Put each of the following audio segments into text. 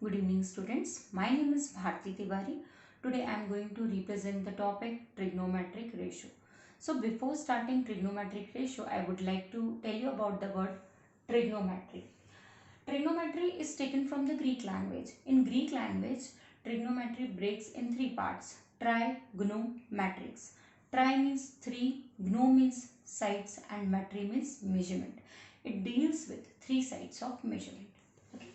Good evening students. My name is Bharti Tiwari. Today I am going to represent the topic trigonometric ratio. So before starting trigonometric ratio, I would like to tell you about the word trigonometry. Trigonometry is taken from the Greek language. In Greek language, trigonometry breaks in three parts: tri, gno, matrix. Tri means three, gno means sides, and metry means measurement. It deals with three sides of measurement. Okay.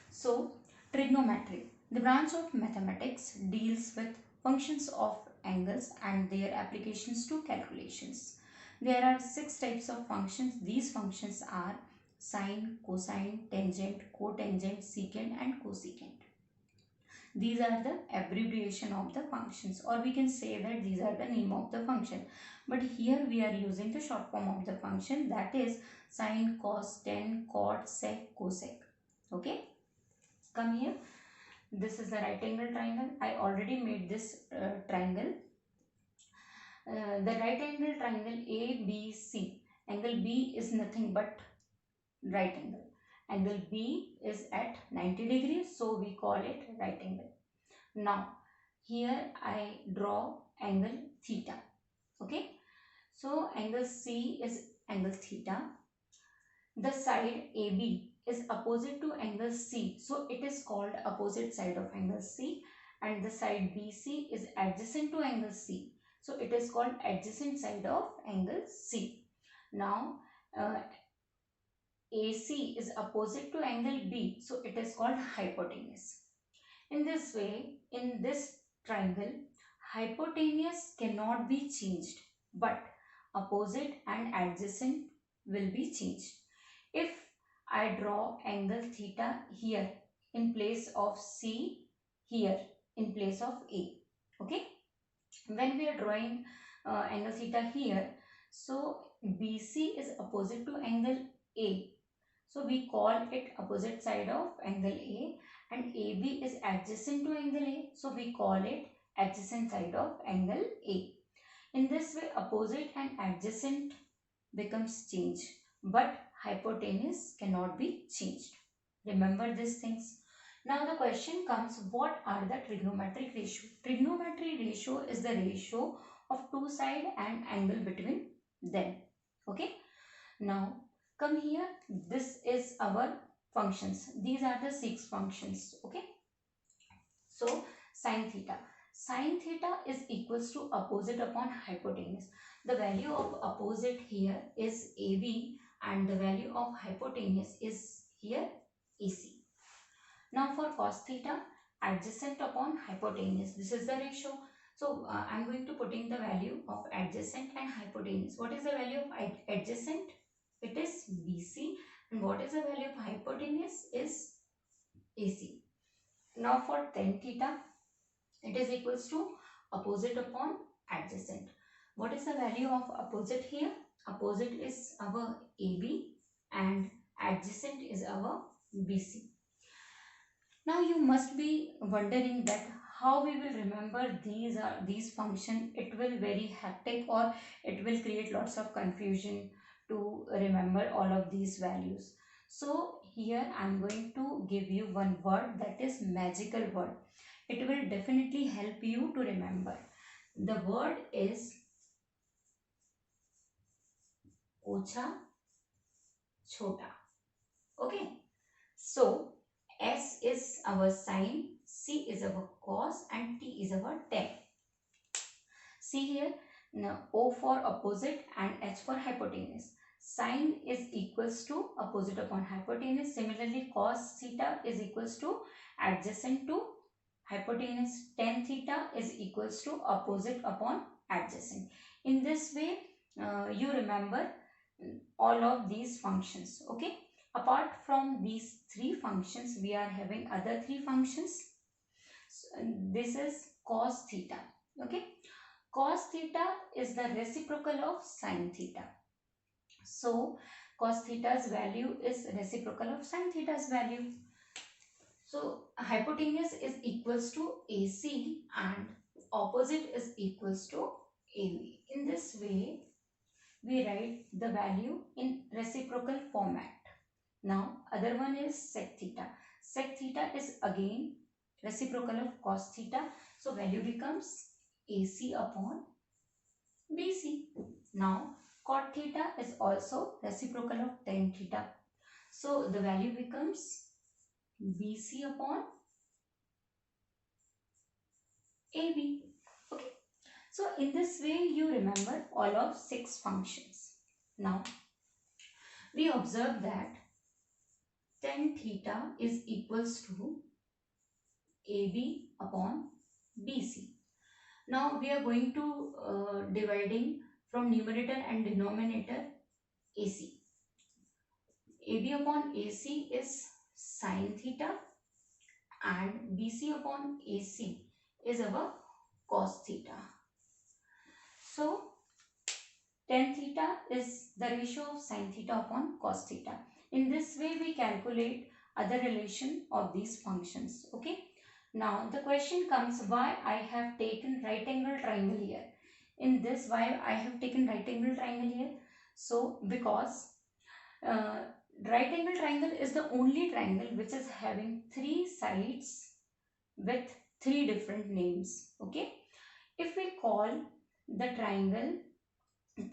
So, trigonometry, the branch of mathematics, deals with functions of angles and their applications to calculations. There are six types of functions. These functions are sine, cosine, tangent, cotangent, secant and cosecant. These are the abbreviation of the functions, or we can say that these are the name of the function. But here we are using the short form of the function, that is sine, cos, tan, cot, sec, cosec. Okay. Come here. This is the right angle triangle. I already made this triangle. The right angle triangle ABC. Angle B is nothing but right angle. Angle B is at 90 degrees, so we call it right angle. Now, here I draw angle theta. Okay. So, angle C is angle theta. The side AB is opposite to angle C, so it is called opposite side of angle C, and the side BC is adjacent to angle C, so it is called adjacent side of angle C. Now AC is opposite to angle B, so it is called hypotenuse. In this way, in this triangle, hypotenuse cannot be changed, but opposite and adjacent will be changed. If I draw angle theta here in place of C, here in place of A, okay. When we are drawing angle theta here, so BC is opposite to angle A, so we call it opposite side of angle A, and AB is adjacent to angle A, so we call it adjacent side of angle A. In this way, opposite and adjacent becomes changed, but hypotenuse cannot be changed. Remember these things. Now the question comes, what are the trigonometric ratio? Trigonometric ratio is the ratio of two sides and angle between them. Okay. Now come here. This is our functions. These are the six functions. Okay. So sine theta. Sine theta is equals to opposite upon hypotenuse. The value of opposite here is AB and the value of hypotenuse is here AC. Now for cos theta, adjacent upon hypotenuse. This is the ratio. So I am going to put in the value of adjacent and hypotenuse. What is the value of adjacent? It is BC. And what is the value of hypotenuse is AC. Now for tan theta, it is equals to opposite upon adjacent. What is the value of opposite here? Opposite is our AB and adjacent is our BC. Now you must be wondering that how we will remember these function. It will very hectic, or it will create lots of confusion to remember all of these values. So here I am going to give you one word, that is magical word. It will definitely help you to remember. The word is ocha chota. Okay. So S is our sine, C is our cos, and T is our tan. See here, now O for opposite and H for hypotenuse. Sine is equals to opposite upon hypotenuse. Similarly, cos theta is equals to adjacent to hypotenuse. Tan theta is equals to opposite upon adjacent. In this way, you remember all of these functions. Okay. Apart from these three functions, we are having other three functions. So, this is cos theta. Okay. Cos theta is the reciprocal of sin theta. So cos theta's value is reciprocal of sin theta's value. So hypotenuse is equals to AC and opposite is equals to AB. In this way, we write the value in reciprocal format. Now other one is sec theta. Sec theta is again reciprocal of cos theta. So value becomes AC upon BC. Now cot theta is also reciprocal of tan theta. So the value becomes BC upon AB. Okay. So in this way you remember all of 6 functions. Now we observe that tan theta is equals to AB upon BC. Now we are going to dividing from numerator and denominator AC. AB upon AC is sin theta and BC upon AC is our cos theta. So tan theta is the ratio of sin theta upon cos theta. In this way we calculate other relation of these functions. Okay. Now the question comes, why I have taken right angle triangle here. In this, why I have taken right angle triangle here? So because uh, right angle triangle is the only triangle which is having 3 sides with 3 different names. Okay. If we call the triangle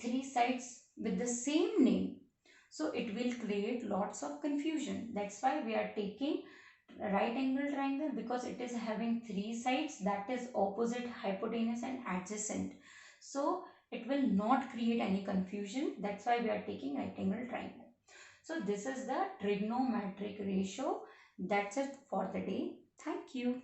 3 sides with the same name, so it will create lots of confusion. That's why we are taking right angle triangle, because it is having 3 sides, that is opposite, hypotenuse and adjacent. So it will not create any confusion. That's why we are taking right angle triangle. So this is the trigonometric ratio. That's it for the day. Thank you.